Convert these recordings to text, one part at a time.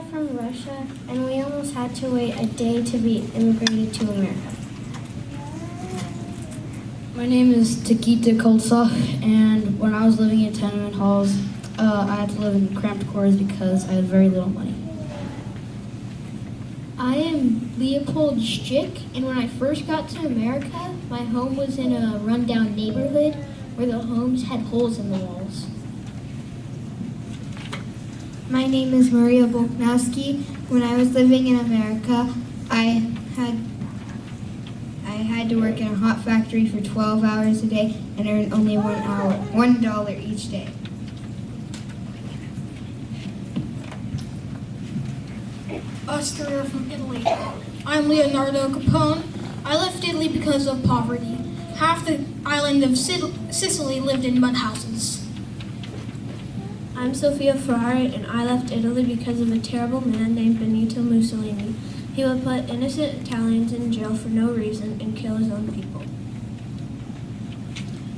from Russia, and we almost had to wait a day to be immigrated to America. My name is Takita Koltsov, and when I was living in tenement halls, I had to live in cramped quarters because I had very little money. I am Leopold Schick, and when I first got to America, my home was in a rundown neighborhood where the homes had holes in the walls. My name is Maria Bolknowski. When I was living in America, I had to work in a hot factory for 12 hours a day and earn only $1 each day. Oscar from Italy. I'm Leonardo Capone. I left Italy because of poverty. Half the island of Sicily lived in mud houses. I'm Sophia Ferrari, and I left Italy because of a terrible man named Benito Mussolini. He would put innocent Italians in jail for no reason and kill his own people.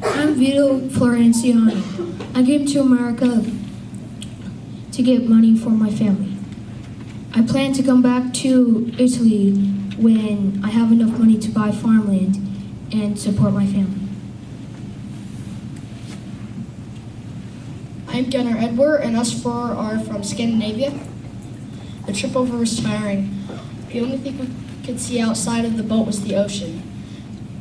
I'm Vito Florenciano. I came to America to get money for my family. I plan to come back to Italy when I have enough money to buy farmland and support my family. I'm Gunnar Edward, and us four are from Scandinavia. The trip over was tiring. The only thing we could see outside of the boat was the ocean.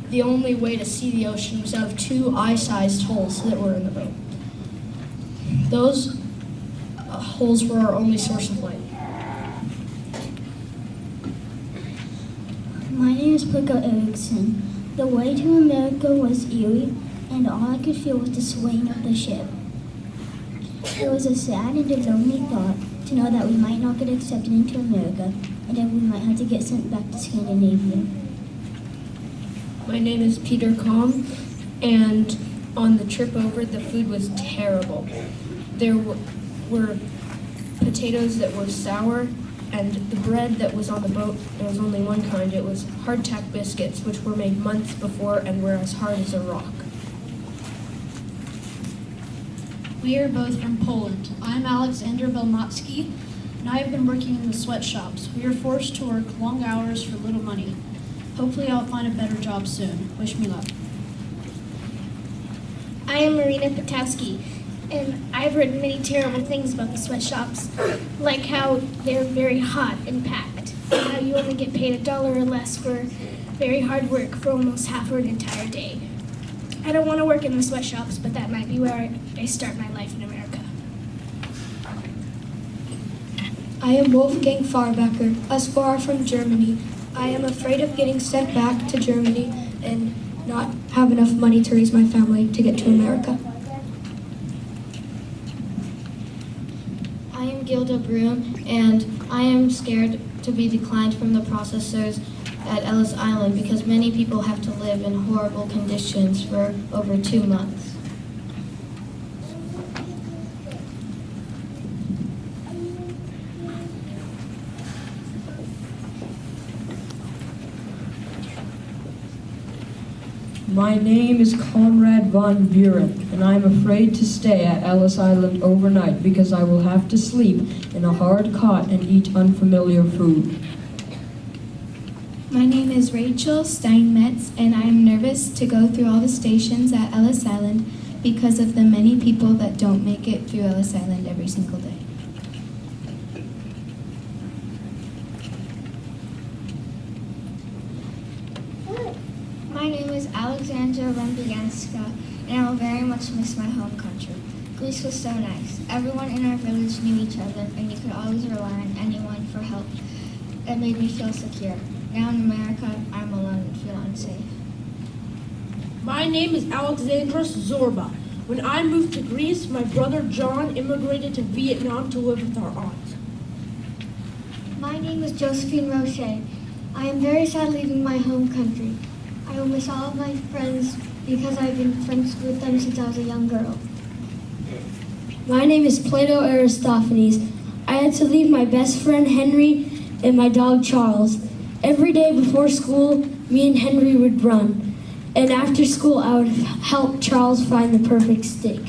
The only way to see the ocean was out of two eye-sized holes that were in the boat. Those holes were our only source of light. My name is Pickle Edison. The way to America was eerie, and all I could feel was the swaying of the ship. It was a sad and a lonely thought to know that we might not get accepted into America and that we might have to get sent back to Scandinavia. My name is Peter Kalm, and on the trip over, the food was terrible. There were potatoes that were sour, and the bread that was on the boat, there was only one kind. It was hardtack biscuits, which were made months before and were as hard as a rock. We are both from Poland. I'm Alexander Belnotski, and I have been working in the sweatshops. We are forced to work long hours for little money. Hopefully I'll find a better job soon. Wish me luck. I am Marina Potowski, and I've heard many terrible things about the sweatshops, like how they're very hot and packed, and how you only get paid $1 or less for very hard work for almost half of an entire day. I don't want to work in the sweatshops, but that might be where I start my life in America. I am Wolfgang Farbacker, as far from Germany. I am afraid of getting sent back to Germany and not have enough money to raise my family to get to America. I am Gilda Brun, and I am scared to be declined from the processors at Ellis Island because many people have to live in horrible conditions for over 2 months. My name is Conrad von Buren, and I am afraid to stay at Ellis Island overnight because I will have to sleep in a hard cot and eat unfamiliar food. My name is Rachel Steinmetz, and I am nervous to go through all the stations at Ellis Island because of the many people that don't make it through Ellis Island every single day. My name is Alexandra Lembianska, and I will very much miss my home country. Greece was so nice. Everyone in our village knew each other, and you could always rely on anyone for help. It made me feel secure. Now in America, I'm alone and feel unsafe. My name is Alexandros Zorba. When I moved to Greece, my brother John immigrated to Vietnam to live with our aunt. My name is Josephine Roche. I am very sad leaving my home country. I will miss all of my friends because I've been friends with them since I was a young girl. My name is Plato Aristophanes. I had to leave my best friend Henry and my dog Charles. Every day before school, me and Henry would run. And after school, I would help Charles find the perfect steak.